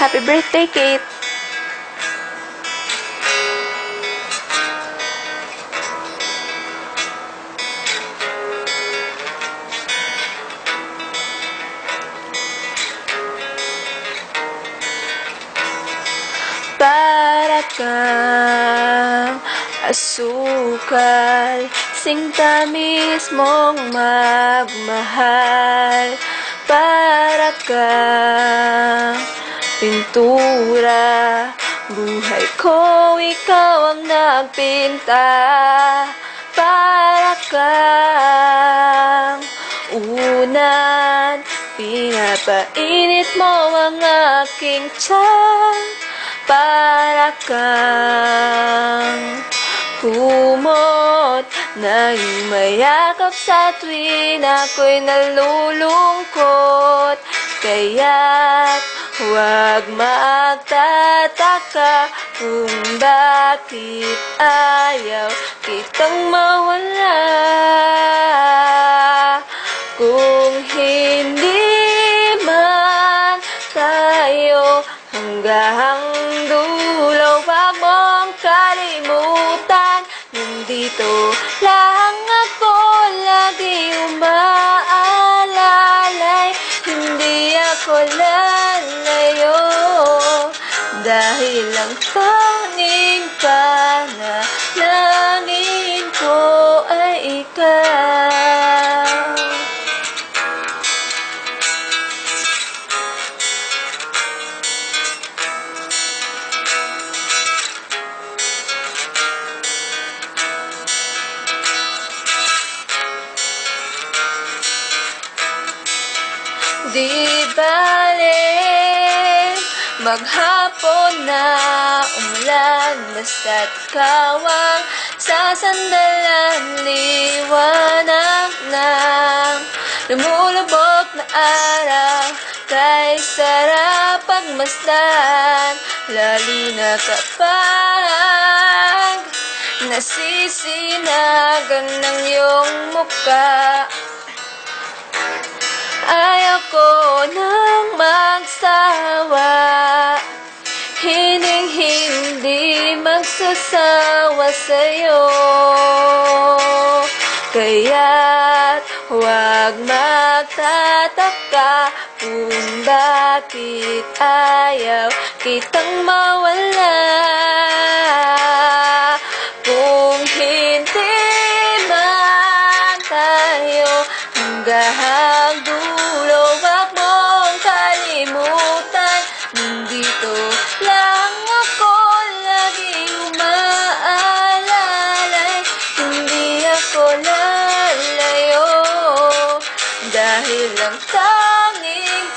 Happy birthday, Kate! Para kang asukal, singtamis mong magmahal. Para kang pintura, buhay ko ikaw ang nagpinta. Para kang unan, pinapainit mo ang aking tiyan. Para kang kumot na yumayakap sa tuwin ako'y nalulungkot. Kaya't huwag magtataka kung bakit ayaw kitang mawala. Kung hindi man tayo hanggang dulo, wag mong kalimutan, nandito lang ako lagi umaalalay. Hindi ako lalayo dahil ang tanging panalangin ko ay ikaw. Di bale maghapon na umulan, basta't kawang sasandalan, liwanag ng lumulubog na araw. Kay sarap pagmasdan, lalo na kapag nasisinagan ng iyong mukha. Ayaw ko nang magsawa, hindi magsasawa sa'yo. Kaya't huwag magtataka kung bakit ayaw kitang mawala. Kung hindi man tayo hanggang dulo, wag mong kalimutan, nandito lang ako lagi umaalalay. Hindi ako lalayo dahil ang tanging